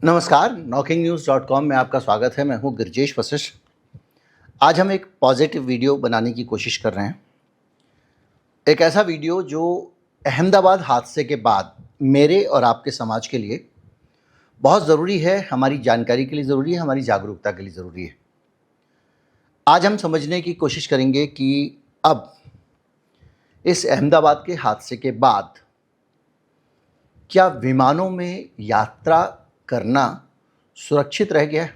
नमस्कार, NockingNews.com में आपका स्वागत है। मैं हूं गिरजेश वशिष्ठ। आज हम एक पॉजिटिव वीडियो बनाने की कोशिश कर रहे हैं। एक ऐसा वीडियो जो अहमदाबाद हादसे के बाद मेरे और आपके समाज के लिए बहुत ज़रूरी है, हमारी जानकारी के लिए ज़रूरी है, हमारी जागरूकता के लिए ज़रूरी है। आज हम समझने की कोशिश करेंगे कि अब इस अहमदाबाद के हादसे के बाद क्या विमानों में यात्रा करना सुरक्षित रह गया है?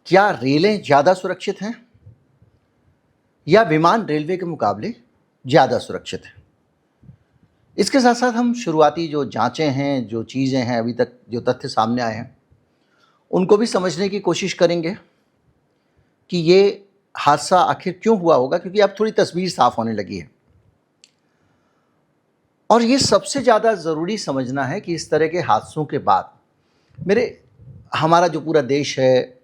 क्या रेलें ज़्यादा सुरक्षित हैं या विमान रेलवे के मुकाबले ज़्यादा सुरक्षित है? इसके साथ साथ हम शुरुआती जो जांचें हैं, जो चीज़ें हैं, अभी तक जो तथ्य सामने आए हैं, उनको भी समझने की कोशिश करेंगे कि ये हादसा आखिर क्यों हुआ होगा, क्योंकि अब थोड़ी तस्वीर साफ होने लगी है। और ये सबसे ज़्यादा ज़रूरी समझना है कि इस तरह के हादसों के बाद हमारा जो पूरा देश है,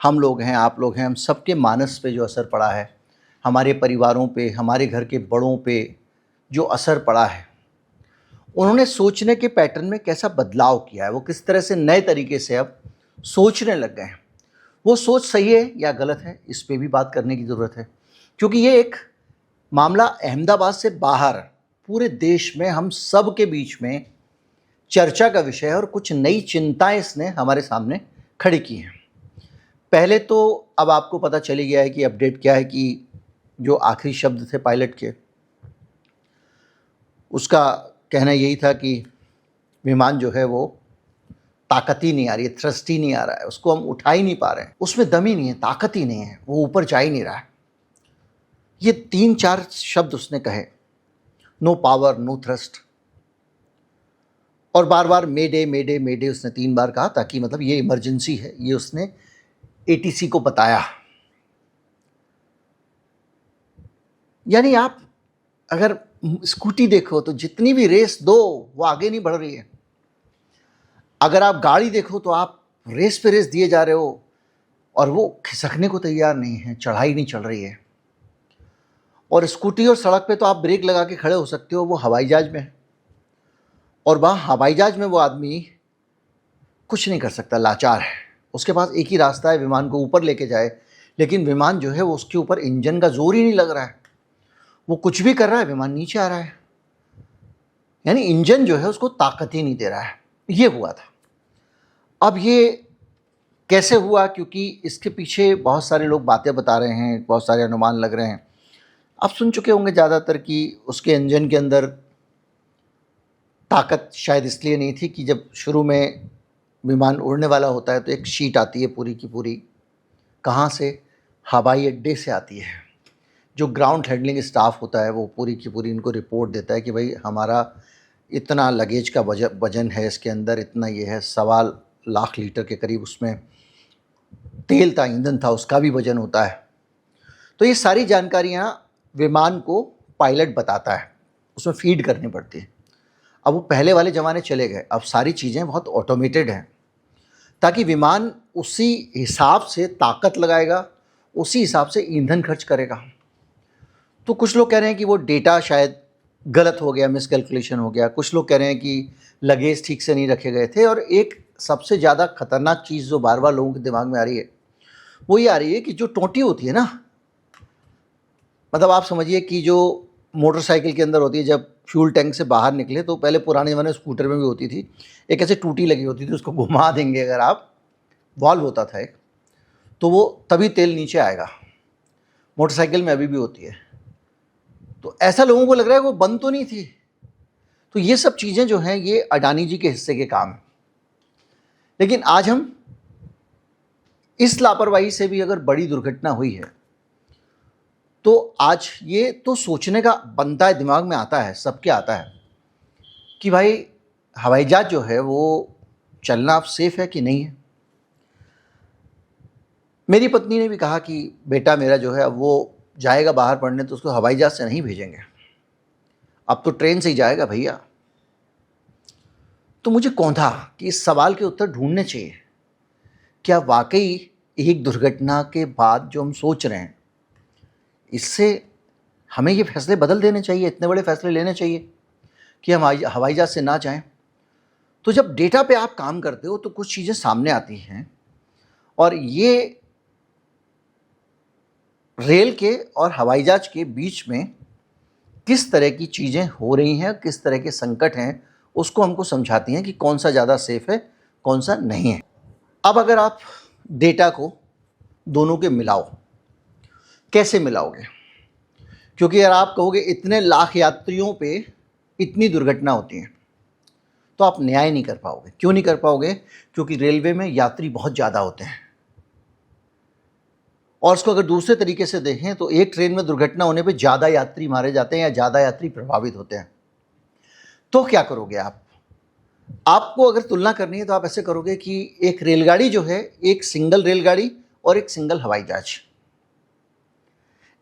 हम लोग हैं, आप लोग हैं, हम सबके मानस पे जो असर पड़ा है, हमारे परिवारों पे, हमारे घर के बड़ों पे जो असर पड़ा है, उन्होंने सोचने के पैटर्न में कैसा बदलाव किया है, वो किस तरह से नए तरीके से अब सोचने लग गए हैं। वो सोच सही है या गलत है, इस पे भी बात करने की ज़रूरत है, क्योंकि ये एक मामला अहमदाबाद से बाहर पूरे देश में हम सब के बीच में चर्चा का विषय है और कुछ नई चिंताएं इसने हमारे सामने खड़ी की हैं। पहले तो अब आपको पता चली गया है कि अपडेट क्या है कि जो आखिरी शब्द थे पायलट के, उसका कहना यही था कि विमान जो है वो ताकत ही नहीं आ रही है, थ्रस्ट ही नहीं आ रहा है, उसको हम उठा ही नहीं पा रहे हैं, उसमें दम ही नहीं है, ताकत ही नहीं है, वो ऊपर जा ही नहीं रहा है। ये 3-4 शब्द उसने कहे, नो पावर, नो थ्रस्ट, और बार बार मेडे मेडे मेडे उसने 3 बार कहा, ताकि मतलब ये इमरजेंसी है, ये उसने एटीसी को बताया। यानी आप अगर स्कूटी देखो तो जितनी भी रेस दो वो आगे नहीं बढ़ रही है। अगर आप गाड़ी देखो तो आप रेस पे रेस दिए जा रहे हो और वो खिसकने को तैयार नहीं है, चढ़ाई नहीं चल रही है। और स्कूटी और सड़क पे तो आप ब्रेक लगा के खड़े हो सकते हो, वो हवाई जहाज में है और वहाँ हवाई जहाज में वो आदमी कुछ नहीं कर सकता, लाचार है। उसके पास एक ही रास्ता है, विमान को ऊपर लेके जाए, लेकिन विमान जो है वो उसके ऊपर इंजन का जोर ही नहीं लग रहा है, वो कुछ भी कर रहा है, विमान नीचे आ रहा है। यानी इंजन जो है उसको ताकत ही नहीं दे रहा है। ये हुआ था। अब ये कैसे हुआ, क्योंकि इसके पीछे बहुत सारे लोग बातें बता रहे हैं, बहुत सारे अनुमान लग रहे हैं। आप सुन चुके होंगे ज़्यादातर कि उसके इंजन के अंदर ताकत शायद इसलिए नहीं थी कि जब शुरू में विमान उड़ने वाला होता है तो एक शीट आती है पूरी की पूरी, कहाँ से? हवाई अड्डे से आती है। जो ग्राउंड हैंडलिंग स्टाफ होता है वो पूरी की पूरी इनको रिपोर्ट देता है कि भाई हमारा इतना लगेज का वजन है, इसके अंदर इतना ये है, 1.25 लाख लीटर के करीब उसमें तेल था, ईंधन था, उसका भी वजन होता है। तो ये सारी जानकारियाँ विमान को पायलट बताता है, उसमें फीड करनी पड़ती है। अब वो पहले वाले ज़माने चले गए, अब सारी चीज़ें बहुत ऑटोमेटेड हैं, ताकि विमान उसी हिसाब से ताकत लगाएगा, उसी हिसाब से ईंधन खर्च करेगा। तो कुछ लोग कह रहे हैं कि वो डेटा शायद गलत हो गया, मिसकैलकुलेशन हो गया। कुछ लोग कह रहे हैं कि लगेज ठीक से नहीं रखे गए थे। और एक सबसे ज़्यादा खतरनाक चीज़ जो बार बार लोगों के दिमाग में आ रही है, वो ये आ रही है कि जो टोंटी होती है ना, मतलब आप समझिए कि जो मोटरसाइकिल के अंदर होती है, जब फ्यूल टैंक से बाहर निकले तो पहले पुराने ज़माने में स्कूटर में भी होती थी, एक ऐसे टूटी लगी होती थी, उसको घुमा देंगे अगर आप, वॉल्व होता था एक, तो वो तभी तेल नीचे आएगा। मोटरसाइकिल में अभी भी होती है। तो ऐसा लोगों को लग रहा है वो बंद तो नहीं थी। तो ये सब चीज़ें जो हैं ये अडानी जी के हिस्से के काम है। लेकिन आज हम इस लापरवाही से भी अगर बड़ी दुर्घटना हुई है तो आज ये तो सोचने का बनता है, दिमाग में आता है, सबके आता है कि भाई हवाई जहाज जो है वो चलना अब सेफ है कि नहीं है। मेरी पत्नी ने भी कहा कि बेटा मेरा जो है अब वो जाएगा बाहर पढ़ने तो उसको हवाई जहाज से नहीं भेजेंगे, अब तो ट्रेन से ही जाएगा भैया। तो मुझे कौंधा कि इस सवाल के उत्तर ढूंढने चाहिए। क्या वाकई एक दुर्घटना के बाद जो हम सोच रहे हैं, इससे हमें ये फैसले बदल देने चाहिए, इतने बड़े फैसले लेने चाहिए कि हम हवाई जहाज से ना जाएं? तो जब डेटा पे आप काम करते हो तो कुछ चीज़ें सामने आती हैं, और ये रेल के और हवाई जहाज के बीच में किस तरह की चीज़ें हो रही हैं, किस तरह के संकट हैं, उसको हमको समझाती हैं कि कौन सा ज़्यादा सेफ है, कौन सा नहीं है। अब अगर आप डेटा को दोनों के मिलाओ, कैसे मिलाओगे? क्योंकि अगर आप कहोगे इतने लाख यात्रियों पे इतनी दुर्घटना होती हैं, तो आप न्याय नहीं कर पाओगे। क्यों नहीं कर पाओगे? क्योंकि रेलवे में यात्री बहुत ज़्यादा होते हैं। और उसको अगर दूसरे तरीके से देखें तो एक ट्रेन में दुर्घटना होने पे ज़्यादा यात्री मारे जाते हैं या ज़्यादा यात्री प्रभावित होते हैं। तो क्या करोगे आप? आपको अगर तुलना करनी है तो आप ऐसे करोगे कि एक रेलगाड़ी जो है, एक सिंगल रेलगाड़ी और एक सिंगल हवाई जहाज,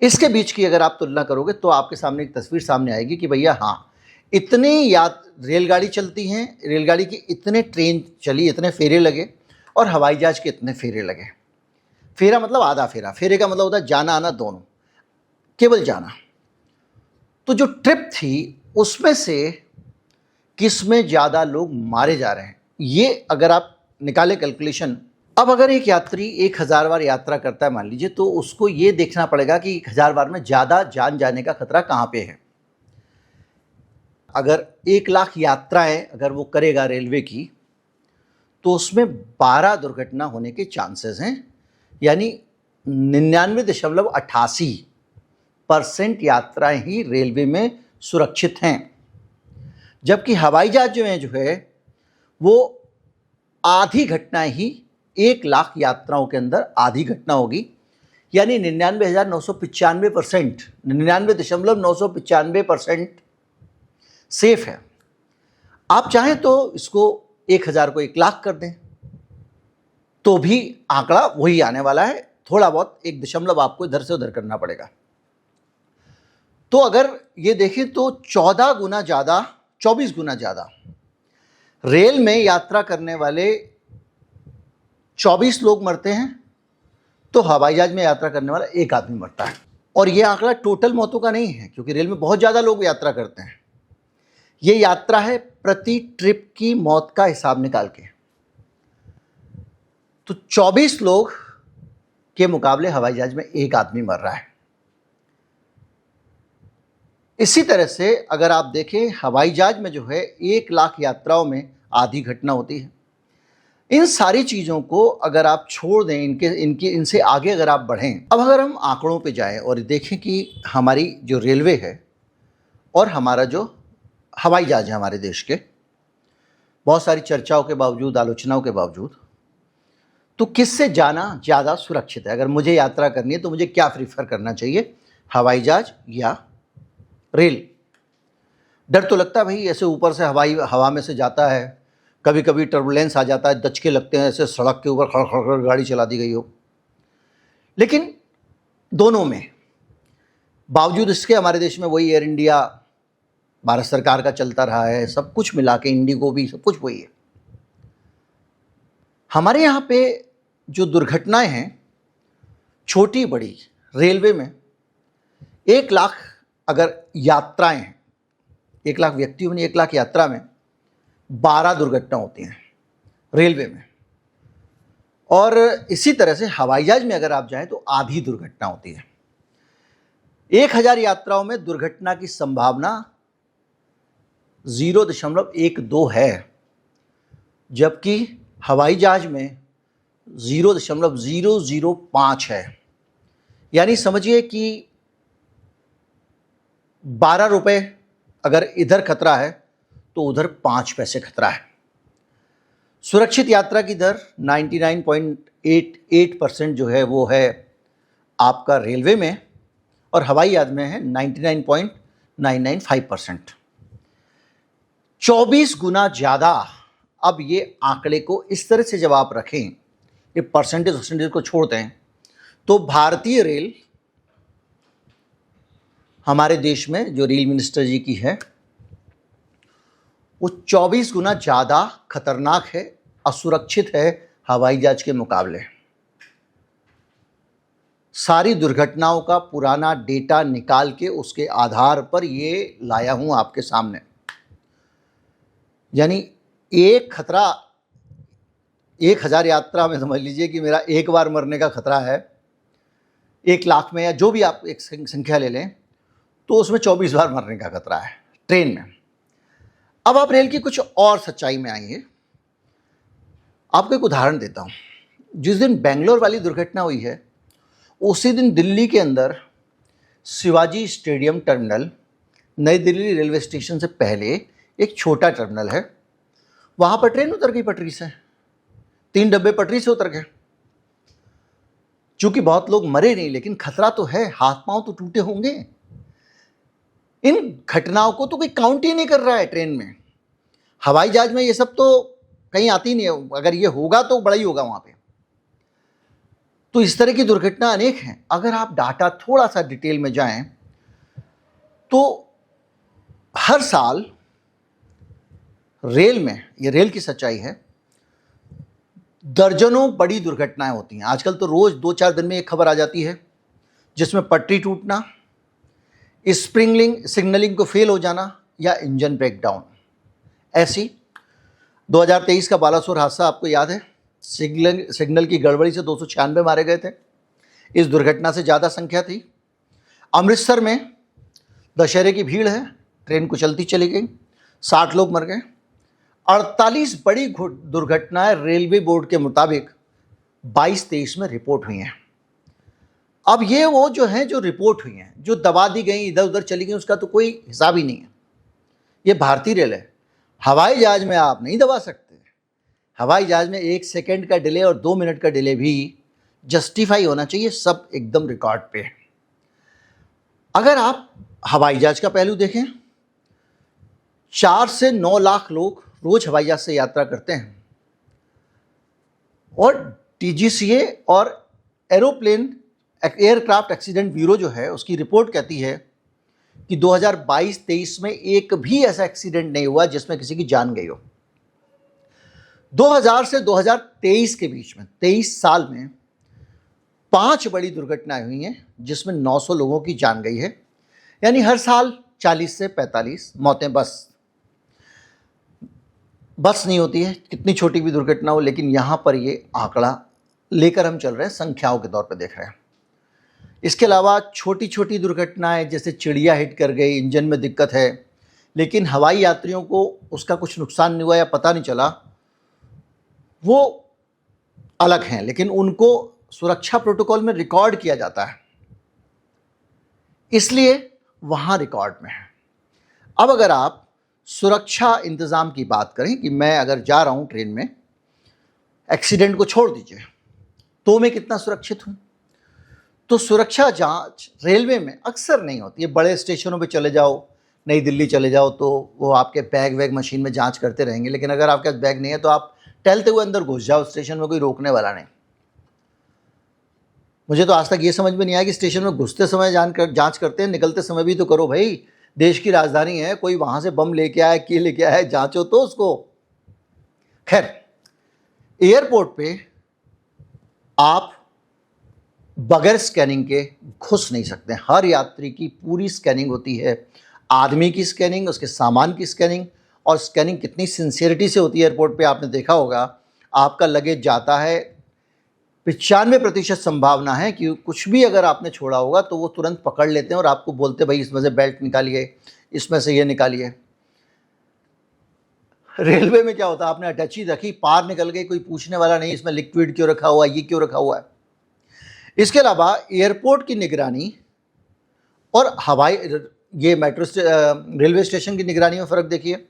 इसके बीच की अगर आप तुलना करोगे तो आपके सामने एक तस्वीर सामने आएगी कि भैया हाँ, इतनी रेलगाड़ी चलती हैं, रेलगाड़ी की इतने ट्रेन चली, इतने फेरे लगे, और हवाई जहाज के इतने फेरे लगे। फेरा मतलब आधा फेरा, फेरे का मतलब होता है जाना आना दोनों, केवल जाना। तो जो ट्रिप थी उसमें से किस में ज़्यादा लोग मारे जा रहे हैं, ये अगर आप निकाले कैलकुलेशन। अब अगर एक यात्री 1000 बार यात्रा करता है मान लीजिए, तो उसको ये देखना पड़ेगा कि 1000 बार में ज़्यादा जान जाने का खतरा कहाँ पे है। अगर 1 लाख यात्राएं अगर वो करेगा रेलवे की, तो उसमें 12 दुर्घटना होने के चांसेस हैं, यानी 99.88% यात्राएं ही रेलवे में सुरक्षित हैं। जबकि हवाई जहाज जो है वो आधी घटनाएं ही 1 लाख यात्राओं के अंदर आधी घटना होगी, यानी 99,995%, 99.995% सेफ है। आप चाहें तो इसको 1000 को 1 लाख कर दें तो भी आंकड़ा वही आने वाला है, थोड़ा बहुत 1 दशमलव आपको इधर से उधर करना पड़ेगा। तो अगर ये देखें तो 14 गुना ज़्यादा, 24 गुना ज़्यादा रेल में यात्रा करने वाले 24 लोग मरते हैं, तो हवाई जहाज में यात्रा करने वाला 1 आदमी मरता है। और ये आंकड़ा टोटल मौतों का नहीं है, क्योंकि रेल में बहुत ज़्यादा लोग यात्रा करते हैं। ये यात्रा है प्रति ट्रिप की मौत का हिसाब निकाल के। तो 24 लोग के मुकाबले हवाई जहाज में 1 आदमी मर रहा है। इसी तरह से अगर आप देखें हवाई जहाज में जो है 1 लाख यात्राओं में आधी घटना होती है। इन सारी चीज़ों को अगर आप छोड़ दें, इनसे आगे अगर आप बढ़ें, अब अगर हम आंकड़ों पे जाएं और देखें कि हमारी जो रेलवे है और हमारा जो हवाई जहाज है हमारे देश के, बहुत सारी चर्चाओं के बावजूद, आलोचनाओं के बावजूद, तो किससे जाना ज़्यादा सुरक्षित है? अगर मुझे यात्रा करनी है तो मुझे क्या प्रीफर करना चाहिए, हवाई जहाज या रेल? डर तो लगता है भाई, ऐसे ऊपर से हवा में से जाता है, कभी कभी टर्बुलेंस आ जाता है, दचके लगते हैं, ऐसे सड़क के ऊपर खड़ खड़ खड़ गाड़ी चला दी गई हो। लेकिन दोनों में बावजूद इसके हमारे देश में वही एयर इंडिया भारत सरकार का चलता रहा है, सब कुछ मिला के, इंडिगो भी, सब कुछ वही है। हमारे यहाँ पे जो दुर्घटनाएं हैं छोटी बड़ी रेलवे में, 1 लाख अगर यात्राएं हैं, 1 लाख व्यक्तियों में 1 लाख यात्रा में 12 दुर्घटना होती हैं रेलवे में। और इसी तरह से हवाई जहाज में अगर आप जाएं तो आधी दुर्घटना होती है। 1000 यात्राओं में दुर्घटना की संभावना 0.12 है, जबकि हवाई जहाज में 0.005 है। यानी समझिए कि 12 रुपये अगर इधर खतरा है तो उधर 5 पैसे खतरा है। सुरक्षित यात्रा की दर 99.88% जो है वो है आपका रेलवे में, और हवाई जहाज में है 99.995%। 24 गुना ज़्यादा। अब ये आंकड़े को इस तरह से जब आप रखें, ये परसेंटेज को छोड़ते हैं, तो भारतीय रेल हमारे देश में जो रेल मिनिस्टर जी की है वो 24 गुना ज़्यादा खतरनाक है, असुरक्षित है हवाई जहाज के मुकाबले। सारी दुर्घटनाओं का पुराना डेटा निकाल के उसके आधार पर ये लाया हूँ आपके सामने। यानी एक खतरा 1000 यात्रा में समझ लीजिए कि मेरा एक बार मरने का खतरा है 1 लाख में, या जो भी आप एक संख्या ले लें, तो उसमें 24 बार मरने का खतरा है ट्रेन में। अब आप रेल की कुछ और सच्चाई में आइए। आपको एक उदाहरण देता हूँ। जिस दिन बेंगलोर वाली दुर्घटना हुई है, उसी दिन दिल्ली के अंदर शिवाजी स्टेडियम टर्मिनल, नई दिल्ली रेलवे स्टेशन से पहले एक छोटा टर्मिनल है, वहाँ पर ट्रेन उतर गई पटरी से। 3 डब्बे पटरी से उतर गए। चूंकि बहुत लोग मरे नहीं, लेकिन खतरा तो है, हाथ पांव तो टूटे होंगे। इन घटनाओं को तो कोई काउंट ही नहीं कर रहा है ट्रेन में। हवाई जहाज में ये सब तो कहीं आती नहीं है, अगर ये होगा तो बड़ा ही होगा वहां पे। तो इस तरह की दुर्घटना अनेक हैं। अगर आप डाटा थोड़ा सा डिटेल में जाएं तो हर साल रेल में, ये रेल की सच्चाई है, दर्जनों बड़ी दुर्घटनाएं होती हैं। आजकल तो रोज 2-4 दिन में एक खबर आ जाती है जिसमें पटरी टूटना, सिग्नलिंग को फेल हो जाना, या इंजन ब्रेकडाउन। ऐसी 2023 का बालासोर हादसा आपको याद है। सिग्नल की गड़बड़ी से 296 मारे गए थे। इस दुर्घटना से ज़्यादा संख्या थी। अमृतसर में दशहरे की भीड़ है, ट्रेन कुचलती चली गई, 60 लोग मर गए। 48 बड़ी दुर्घटनाएं रेलवे बोर्ड के मुताबिक 22-23 में रिपोर्ट हुई हैं। अब ये वो जो हैं जो रिपोर्ट हुई हैं, जो दबा दी गई, इधर उधर चली गई, उसका तो कोई हिसाब ही नहीं है। ये भारतीय रेल है। हवाई जहाज में आप नहीं दबा सकते। हवाई जहाज में 1 सेकंड का डिले और 2 मिनट का डिले भी जस्टिफाई होना चाहिए, सब एकदम रिकॉर्ड पे है। अगर आप हवाई जहाज का पहलू देखें, 4 से 9 लाख लोग रोज हवाई जहाज से यात्रा करते हैं, और टीजीसीए और एयरक्राफ्ट एक्सीडेंट ब्यूरो जो है, उसकी रिपोर्ट कहती है कि 2022-23 में एक भी ऐसा एक्सीडेंट नहीं हुआ जिसमें किसी की जान गई हो। 2000 से 2023 के बीच में 23 साल में 5 बड़ी दुर्घटनाएं हुई हैं जिसमें 900 लोगों की जान गई है। यानी हर साल 40 से 45 मौतें बस नहीं होती है, कितनी छोटी भी दुर्घटना हो, लेकिन यहाँ पर ये आंकड़ा लेकर हम चल रहे हैं, संख्याओं के तौर पर देख रहे हैं। इसके अलावा छोटी छोटी दुर्घटनाएं, जैसे चिड़िया हिट कर गई, इंजन में दिक्कत है, लेकिन हवाई यात्रियों को उसका कुछ नुकसान नहीं हुआ या पता नहीं चला, वो अलग हैं, लेकिन उनको सुरक्षा प्रोटोकॉल में रिकॉर्ड किया जाता है, इसलिए वहाँ रिकॉर्ड में है। अब अगर आप सुरक्षा इंतज़ाम की बात करें कि मैं अगर जा रहा हूँ ट्रेन में, एक्सीडेंट को छोड़ दीजिए, तो मैं कितना सुरक्षित हूँ, तो सुरक्षा जांच रेलवे में अक्सर नहीं होती है। बड़े स्टेशनों पे चले जाओ, नई दिल्ली चले जाओ, तो वो आपके बैग वैग मशीन में जांच करते रहेंगे, लेकिन अगर आपके पास बैग नहीं है तो आप टहलते हुए अंदर घुस जाओ स्टेशन में, कोई रोकने वाला नहीं। मुझे तो आज तक ये समझ में नहीं आया कि स्टेशन में घुसते समय जांच करते हैं, निकलते समय भी तो करो भाई। देश की राजधानी है, कोई वहाँ से बम लेके आया, की लेके आया, जांचो तो उसको। खैर, एयरपोर्ट पे आप बगैर स्कैनिंग के घुस नहीं सकते। हर यात्री की पूरी स्कैनिंग होती है, आदमी की स्कैनिंग, उसके सामान की स्कैनिंग, और स्कैनिंग कितनी सिंसियरिटी से होती है एयरपोर्ट पे आपने देखा होगा। आपका लगेज जाता है, 95% संभावना है कि कुछ भी अगर आपने छोड़ा होगा तो वो तुरंत पकड़ लेते हैं और आपको बोलते भाई इसमें से बेल्ट निकालिए, इसमें से ये निकालिए। रेलवे में क्या होता है, आपने अटैची रखी, पार निकल गई, कोई पूछने वाला नहीं इसमें लिक्विड क्यों रखा हुआ है, ये क्यों रखा हुआ है। इसके अलावा एयरपोर्ट की निगरानी और ये रेलवे स्टेशन की निगरानी में फ़र्क देखिए।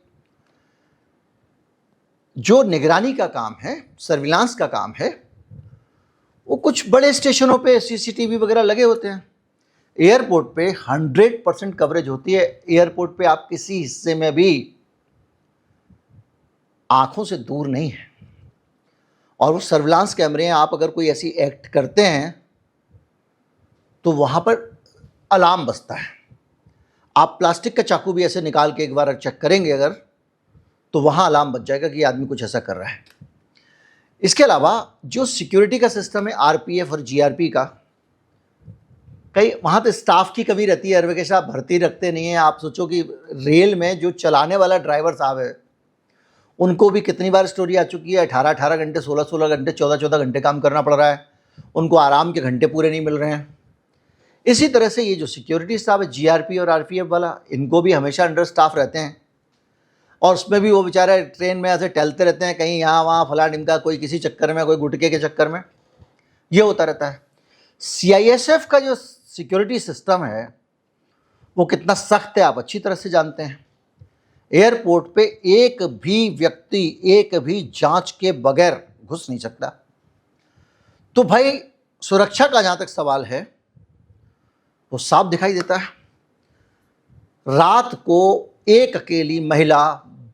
जो निगरानी का काम है, सर्विलांस का काम है, वो कुछ बड़े स्टेशनों पे सीसीटीवी वगैरह लगे होते हैं। एयरपोर्ट पे 100% कवरेज होती है। एयरपोर्ट पे आप किसी हिस्से में भी आंखों से दूर नहीं है, और वो सर्विलांस कैमरे हैं। आप अगर कोई ऐसी एक्ट करते हैं तो वहाँ पर अलार्म बजता है। आप प्लास्टिक का चाकू भी ऐसे निकाल के एक बार चेक करेंगे अगर, तो वहाँ अलार्म बज जाएगा कि आदमी कुछ ऐसा कर रहा है। इसके अलावा जो सिक्योरिटी का सिस्टम है, आरपीएफ और जीआरपी का, कई वहाँ तो स्टाफ की कमी रहती है। एयरवे के साथ भर्ती रखते नहीं है। आप सोचो कि रेल में जो चलाने वाला ड्राइवर साहब है, उनको भी कितनी बार स्टोरी आ चुकी है, 18-18 घंटे, 16-16 घंटे, 14-14 घंटे काम करना पड़ रहा है, उनको आराम के घंटे पूरे नहीं मिल रहे हैं। इसी तरह से ये जो सिक्योरिटी स्टाफ है, जीआरपी और आरपीएफ वाला, इनको भी हमेशा अंडर स्टाफ रहते हैं, और उसमें भी वो बेचारे ट्रेन में ऐसे टहलते रहते हैं, कहीं यहाँ वहाँ फला ढिमका, कोई किसी चक्कर में, कोई गुटके के चक्कर में, ये होता रहता है। सीआईएसएफ का जो सिक्योरिटी सिस्टम है वो कितना सख्त है आप अच्छी तरह से जानते हैं। एयरपोर्ट पे एक भी व्यक्ति एक भी जांच के बगैर घुस नहीं सकता। तो भाई सुरक्षा का जहां तक सवाल है वो साफ दिखाई देता है। रात को एक अकेली महिला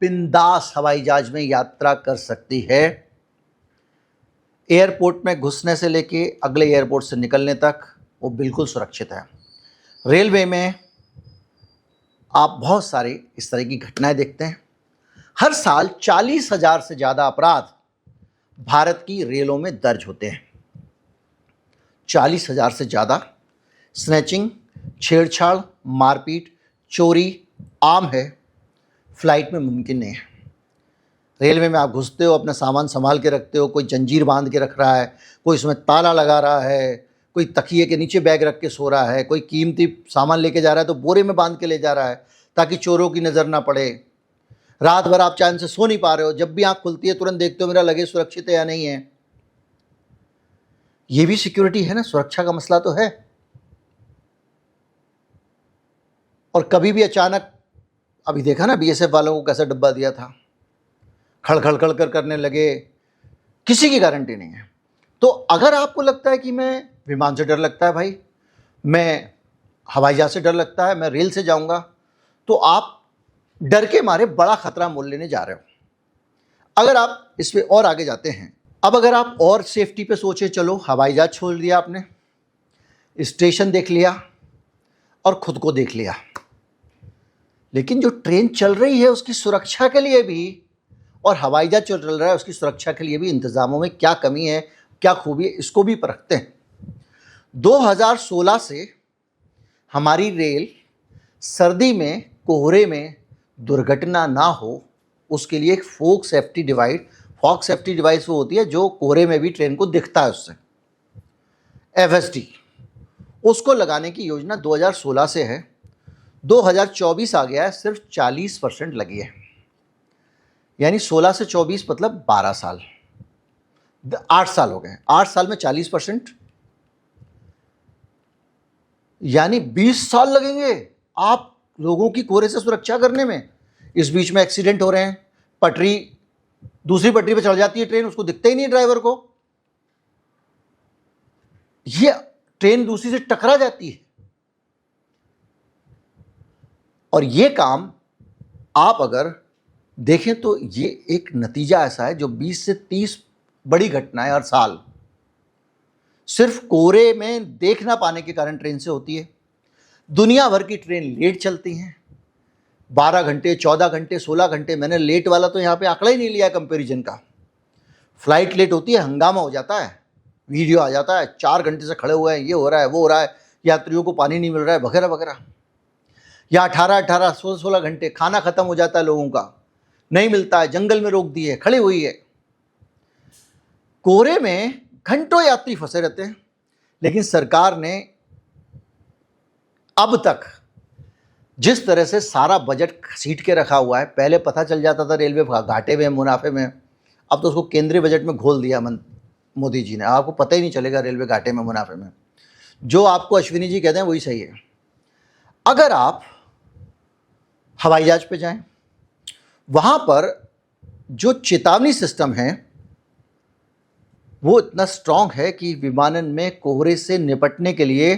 बिंदास हवाई जहाज में यात्रा कर सकती है, एयरपोर्ट में घुसने से लेके अगले एयरपोर्ट से निकलने तक वो बिल्कुल सुरक्षित है। रेलवे में आप बहुत सारे इस तरह की घटनाएं देखते हैं। हर साल 40,000 से ज़्यादा अपराध भारत की रेलों में दर्ज होते हैं। 40,000 से ज़्यादा। स्नैचिंग, छेड़छाड़, मारपीट, चोरी आम है, फ्लाइट में मुमकिन नहीं है। रेलवे में आप घुसते हो, अपना सामान संभाल के रखते हो, कोई जंजीर बांध के रख रहा है, कोई उसमें ताला लगा रहा है, कोई तकिए के नीचे बैग रख के सो रहा है, कोई कीमती सामान लेके जा रहा है तो बोरे में बांध के ले जा रहा है ताकि चोरों की नज़र ना पड़े। रात भर आप चैन से सो नहीं पा रहे हो, जब भी आँख खुलती है तुरंत देखते हो मेरा लगेज सुरक्षित है या नहीं है। ये भी सिक्योरिटी है ना, सुरक्षा का मसला तो है। और कभी भी अचानक, अभी देखा ना बीएसएफ वालों को कैसा डब्बा दिया था, खड़खड़ खड़ कर करने लगे, किसी की गारंटी नहीं है। तो अगर आपको लगता है कि मैं विमान से डर लगता है भाई, मैं हवाई जहाज से डर लगता है, मैं रेल से जाऊंगा, तो आप डर के मारे बड़ा खतरा मोल लेने जा रहे हो। अगर आप इस पे और आगे जाते हैं, अब अगर आप और सेफ्टी पे सोचे, चलो हवाई जहाज छोड़ दिया आपने, स्टेशन देख लिया और खुद को देख लिया, लेकिन जो ट्रेन चल रही है उसकी सुरक्षा के लिए भी, और हवाई जहाज जो चल रहा है उसकी सुरक्षा के लिए भी इंतज़ामों में क्या कमी है, क्या खूबी है, इसको भी परखते हैं। 2016 से हमारी रेल सर्दी में कोहरे में दुर्घटना ना हो उसके लिए एक फॉग सेफ्टी डिवाइस वो होती है जो कोहरे में भी ट्रेन को दिखता है, उससे FSD, उसको लगाने की योजना 2016 से है। 2024 आ गया है, सिर्फ 40% लगी है, यानी 16 से 24 मतलब 12 साल, 8 साल हो गए। 8 साल में 40%, यानी 20 साल लगेंगे आप लोगों की कोहरे से सुरक्षा करने में। इस बीच में एक्सीडेंट हो रहे हैं, पटरी, दूसरी पटरी पे चढ़ जाती है ट्रेन, उसको दिखता ही नहीं ड्राइवर को, ये ट्रेन दूसरी से टकरा जाती है। और ये काम आप अगर देखें तो ये एक नतीजा ऐसा है जो 20 से 30 बड़ी घटनाएं हर साल सिर्फ कोहरे में देख ना पाने के कारण ट्रेन से होती है। दुनिया भर की ट्रेन लेट चलती हैं, 12 घंटे, 14 घंटे, 16 घंटे। मैंने लेट वाला तो यहाँ पे आंकड़ा ही नहीं लिया कंपैरिजन का। फ्लाइट लेट होती है, हंगामा हो जाता है, वीडियो आ जाता है, 4 घंटे से खड़े हुए हैं, ये हो रहा है, वो हो रहा है, यात्रियों को पानी नहीं मिल रहा है, वगैरह वगैरह। या 18-18, 16-16 घंटे खाना खत्म हो जाता है, लोगों का नहीं मिलता है, जंगल में रोक दी है, खड़ी हुई है। कोहरे में घंटों यात्री फंसे रहते हैं। लेकिन सरकार ने अब तक जिस तरह से सारा बजट घसीट के रखा हुआ है, पहले पता चल जाता था रेलवे घाटे में, मुनाफे में, अब तो उसको केंद्रीय बजट में घोल दिया मोदी जी ने। आपको पता ही नहीं चलेगा रेलवे घाटे में, मुनाफे में। जो आपको अश्विनी जी कहते हैं वही सही है। अगर आप हवाई जहाज पे जाएं, वहाँ पर जो चेतावनी सिस्टम है वो इतना स्ट्रॉन्ग है कि विमानन में कोहरे से निपटने के लिए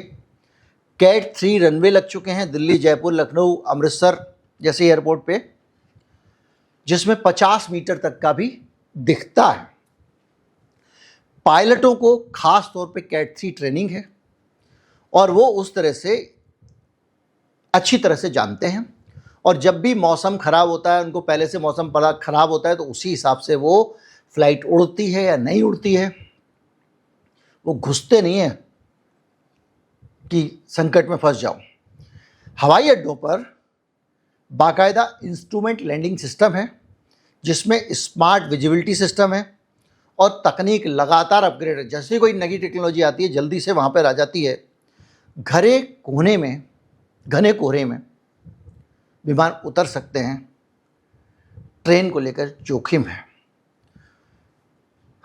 कैट 3 रनवे लग चुके हैं दिल्ली, जयपुर, लखनऊ, अमृतसर जैसे एयरपोर्ट पे, जिसमें 50 मीटर तक का भी दिखता है। पायलटों को खास तौर पे कैट 3 ट्रेनिंग है और वो उस तरह से अच्छी तरह से जानते हैं, और जब भी मौसम ख़राब होता है, उनको पहले से मौसम बड़ा ख़राब होता है, तो उसी हिसाब से वो फ्लाइट उड़ती है या नहीं उड़ती है। वो घुसते नहीं हैं कि संकट में फंस जाओ। हवाई अड्डों पर बाकायदा इंस्ट्रूमेंट लैंडिंग सिस्टम है जिसमें स्मार्ट विजिबिलिटी सिस्टम है और तकनीक लगातार अपग्रेड है। जैसे कोई नई टेक्नोलॉजी आती है जल्दी से वहाँ पर आ जाती है। घने कोहरे में विमान उतर सकते हैं, ट्रेन को लेकर जोखिम है।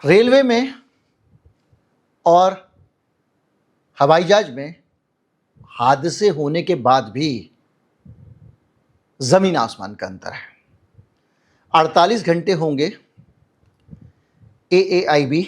रेलवे में और हवाई जहाज में हादसे होने के बाद भी जमीन आसमान का अंतर है। 48 घंटे होंगे AAIB,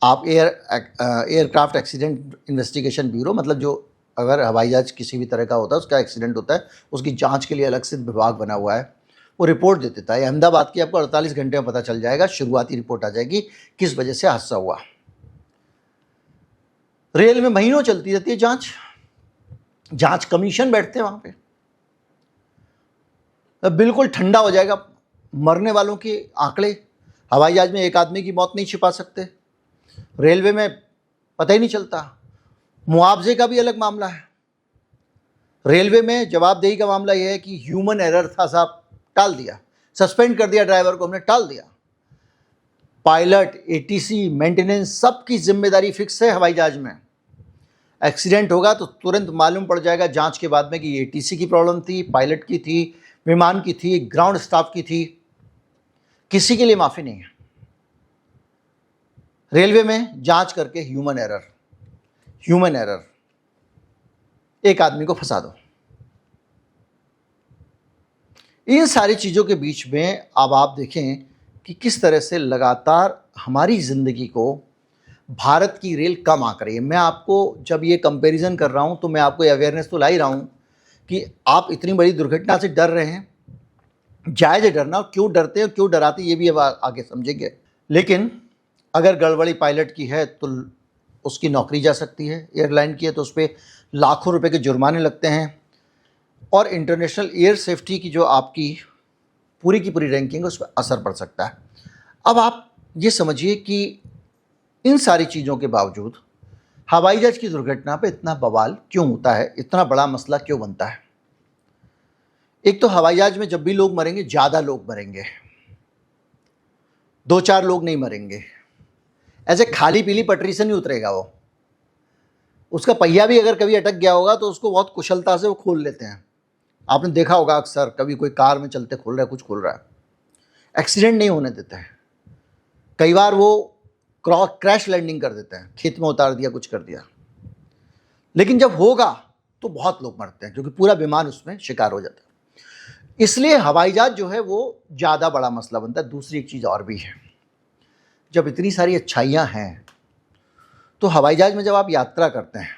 आप एयरक्राफ्ट एक्सीडेंट इन्वेस्टिगेशन ब्यूरो, मतलब जो अगर हवाई जहाज किसी भी तरह का होता है, उसका एक्सीडेंट होता है, उसकी जांच के लिए अलग से विभाग बना हुआ है, वो रिपोर्ट दे देता है। अहमदाबाद की आपको 48 घंटे में पता चल जाएगा, शुरुआती रिपोर्ट आ जाएगी किस वजह से हादसा हुआ। रेल में महीनों चलती रहती है जांच कमीशन बैठते हैं वहां पे। बिल्कुल ठंडा हो जाएगा मरने वालों के आंकड़े। हवाई जहाज में एक आदमी की मौत नहीं छिपा सकते, रेलवे में पता ही नहीं चलता। मुआवजे का भी अलग मामला है। रेलवे में जवाबदेही का मामला यह है कि ह्यूमन एरर था साहब, टाल दिया, सस्पेंड कर दिया ड्राइवर को, हमने टाल दिया। पायलट, ATC, मेंटेनेंस, सबकी जिम्मेदारी फिक्स है हवाई जहाज में। एक्सीडेंट होगा तो तुरंत मालूम पड़ जाएगा जांच के बाद में कि ATC की प्रॉब्लम थी, पायलट की थी, विमान की थी, ग्राउंड स्टाफ की थी। किसी के लिए माफी नहीं है। रेलवे में जांच करके ह्यूमन एरर, एक आदमी को फंसा दो। इन सारी चीजों के बीच में अब आप देखें कि किस तरह से लगातार हमारी जिंदगी को भारत की रेल कम आंक रही है। मैं आपको जब ये कंपैरिजन कर रहा हूं तो मैं आपको अवेयरनेस तो ला ही रहा हूं कि आप इतनी बड़ी दुर्घटना से डर रहे हैं, जायज़ है डरना, क्यों डरते हैं, क्यों डराते हैं, ये भी अब आगे समझेंगे। लेकिन अगर गड़बड़ी पायलट की है तो उसकी नौकरी जा सकती है, एयरलाइन की है तो उस पर लाखों रुपए के जुर्माने लगते हैं, और इंटरनेशनल एयर सेफ्टी की जो आपकी पूरी की पूरी रैंकिंग है उस पर असर पड़ सकता है। अब आप ये समझिए कि इन सारी चीज़ों के बावजूद हवाई जहाज की दुर्घटना पे इतना बवाल क्यों होता है, इतना बड़ा मसला क्यों बनता है। एक तो हवाई जहाज में जब भी लोग मरेंगे, ज़्यादा लोग मरेंगे, 2-4 लोग नहीं मरेंगे। ऐसे खाली पीली पटरी से नहीं उतरेगा वो, उसका पहिया भी अगर कभी अटक गया होगा तो उसको बहुत कुशलता से वो खोल लेते हैं। आपने देखा होगा अक्सर, कभी कोई कार में चलते खोल रहा है, कुछ खोल रहा है, एक्सीडेंट नहीं होने देते हैं। कई बार वो क्रैश लैंडिंग कर देते हैं, खेत में उतार दिया, कुछ कर दिया। लेकिन जब होगा तो बहुत लोग मरते हैं क्योंकि पूरा विमान उसमें शिकार हो जाता है। इसलिए हवाई जहाज जो है वो ज़्यादा बड़ा मसला बनता है। दूसरी एक चीज़ और भी है, जब इतनी सारी अच्छाइयाँ हैं तो हवाई जहाज में जब आप यात्रा करते हैं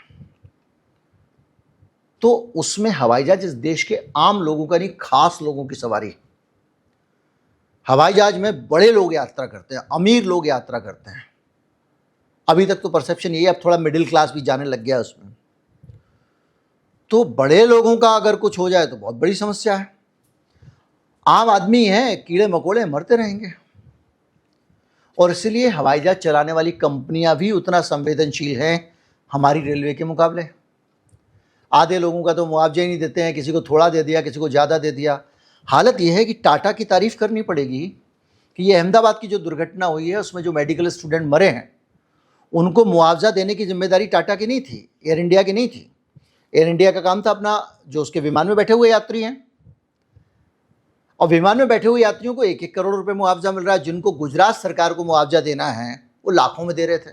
तो उसमें हवाई जहाज इस देश के आम लोगों का नहीं, खास लोगों की सवारी। हवाई जहाज में बड़े लोग यात्रा करते हैं, अमीर लोग यात्रा करते हैं। अभी तक तो परसेप्शन यही है, अब थोड़ा मिडिल क्लास भी जाने लग गया उसमें। तो बड़े लोगों का अगर कुछ हो जाए तो बहुत बड़ी समस्या है। आम आदमी है, कीड़े मकोड़े मरते रहेंगे। और इसलिए हवाई जहाज चलाने वाली कंपनियां भी उतना संवेदनशील हैं हमारी रेलवे के मुकाबले। आधे लोगों का तो मुआवजा ही नहीं देते हैं, किसी को थोड़ा दे दिया, किसी को ज़्यादा दे दिया। हालत यह है कि टाटा की तारीफ करनी पड़ेगी कि ये अहमदाबाद की जो दुर्घटना हुई है उसमें जो मेडिकल स्टूडेंट मरे हैं उनको मुआवजा देने की जिम्मेदारी टाटा की नहीं थी, एयर इंडिया की नहीं थी। एयर इंडिया का काम था अपना, जो उसके विमान में बैठे हुए यात्री हैं, और विमान में बैठे हुए यात्रियों को 1-1 करोड़ रुपए मुआवजा मिल रहा है। जिनको गुजरात सरकार को मुआवजा देना है वो लाखों में दे रहे थे।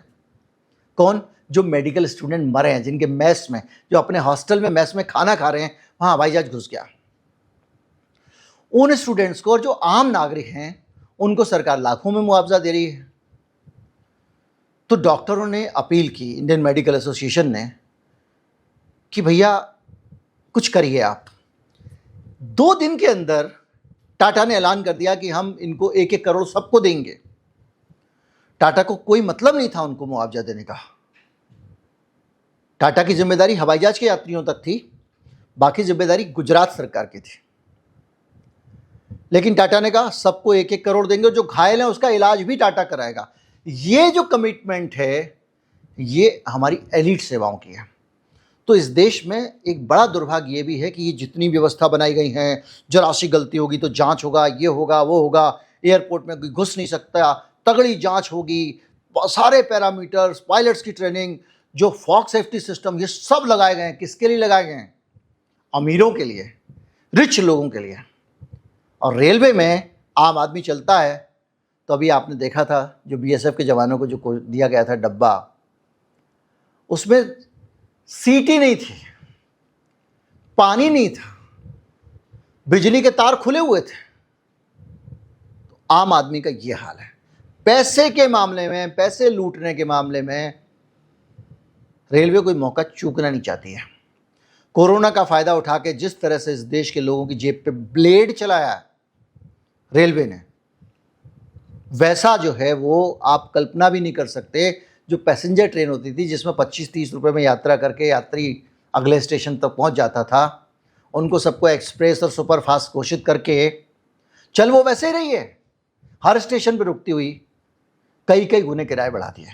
कौन? जो मेडिकल स्टूडेंट मरे हैं, जिनके मेस में, जो अपने हॉस्टल में मेस में खाना खा रहे हैं, वहां हवाई जहाज घुस गया। उन स्टूडेंट्स को और जो आम नागरिक हैं उनको सरकार लाखों में मुआवजा दे रही है। तो डॉक्टरों ने अपील की, इंडियन मेडिकल एसोसिएशन ने, कि भैया कुछ करिए आप। 2 दिन के अंदर टाटा ने ऐलान कर दिया कि हम इनको 1-1 करोड़ सबको देंगे। टाटा को कोई मतलब नहीं था उनको मुआवजा देने का। टाटा की जिम्मेदारी हवाई जहाज के यात्रियों तक थी, बाकी जिम्मेदारी गुजरात सरकार की थी। लेकिन टाटा ने कहा सबको 1-1 करोड़ देंगे और जो घायल है उसका इलाज भी टाटा कराएगा। ये जो कमिटमेंट है ये हमारी एलीट सेवाओं की है। तो इस देश में एक बड़ा दुर्भाग्य ये भी है कि ये जितनी व्यवस्था बनाई गई हैं, जरा सी गलती होगी तो जांच होगा, ये होगा, वो होगा, एयरपोर्ट में कोई घुस नहीं सकता, तगड़ी जांच होगी, सारे पैरामीटर्स, पायलट्स की ट्रेनिंग, जो फॉग सेफ्टी सिस्टम, ये सब लगाए गए हैं। किसके लिए लगाए गए हैं? अमीरों के लिए, रिच लोगों के लिए। और रेलवे में आम आदमी चलता है तो अभी आपने देखा था जो बीएसएफ के जवानों को जो दिया गया था डब्बा, उसमें सीट ही नहीं थी, पानी नहीं था, बिजली के तार खुले हुए थे। तो आम आदमी का ये हाल है। पैसे के मामले में, पैसे लूटने के मामले में रेलवे कोई मौका चूकना नहीं चाहती है। कोरोना का फायदा उठा के जिस तरह से इस देश के लोगों की जेब पे ब्लेड चलाया रेलवे ने, वैसा जो है वो आप कल्पना भी नहीं कर सकते। जो पैसेंजर ट्रेन होती थी जिसमें 25-30 रुपए में यात्रा करके यात्री अगले स्टेशन तक पहुंच जाता था, उनको सबको एक्सप्रेस और सुपर फास्ट घोषित करके चल वो वैसे ही रही है, हर स्टेशन पर रुकती हुई कई कई गुने किराए बढ़ा दिए।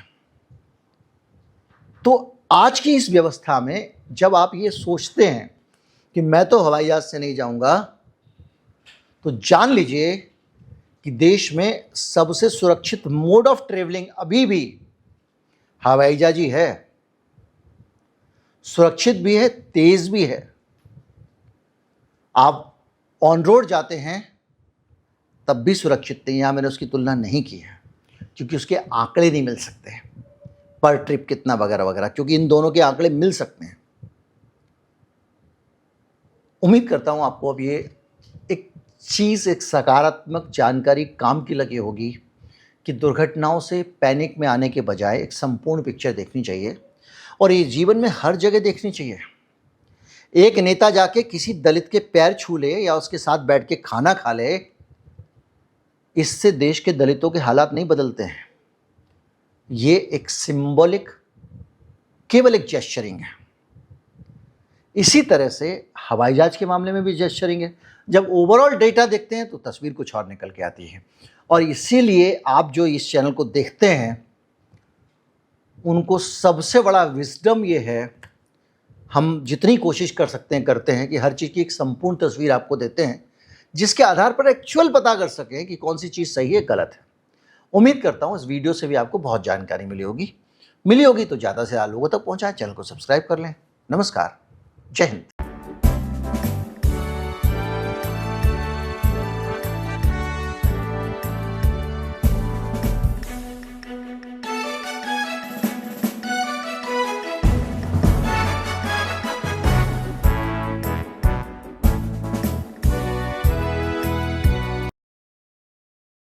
तो आज की इस व्यवस्था में जब आप ये सोचते हैं कि मैं तो हवाई जहाज से नहीं जाऊंगा, तो जान लीजिए कि देश में सबसे सुरक्षित मोड ऑफ ट्रेवलिंग अभी भी हवाई जहाज ही है। सुरक्षित भी है, तेज भी है। आप ऑन रोड जाते हैं तब भी सुरक्षित नहीं। यहां मैंने उसकी तुलना नहीं की है क्योंकि उसके आंकड़े नहीं मिल सकते, पर ट्रिप कितना वगैरह वगैरह, क्योंकि इन दोनों के आंकड़े मिल सकते हैं। उम्मीद करता हूं आपको अब ये एक चीज़, एक सकारात्मक जानकारी काम की लगी होगी कि दुर्घटनाओं से पैनिक में आने के बजाय एक संपूर्ण पिक्चर देखनी चाहिए और ये जीवन में हर जगह देखनी चाहिए। एक नेता जाके किसी दलित के पैर छू ले या उसके साथ बैठ के खाना खा ले, इससे देश के दलितों के हालात नहीं बदलते हैं। ये एक सिंबॉलिक, केवल एक जेस्चरिंग है। इसी तरह से हवाई जहाज के मामले में भी जेस्चरिंग है। जब ओवरऑल डेटा देखते हैं तो तस्वीर कुछ और निकल के आती है। और इसीलिए आप जो इस चैनल को देखते हैं उनको सबसे बड़ा विजडम ये है, हम जितनी कोशिश कर सकते हैं करते हैं कि हर चीज़ की एक संपूर्ण तस्वीर आपको देते हैं जिसके आधार पर एक्चुअल पता कर सकें कि कौन सी चीज़ सही है, गलत है। उम्मीद करता हूँ इस वीडियो से भी आपको बहुत जानकारी मिली होगी तो ज़्यादा से ज़्यादा लोगों तक पहुँचाएं, चैनल को सब्सक्राइब कर लें। नमस्कार, जय हिंद।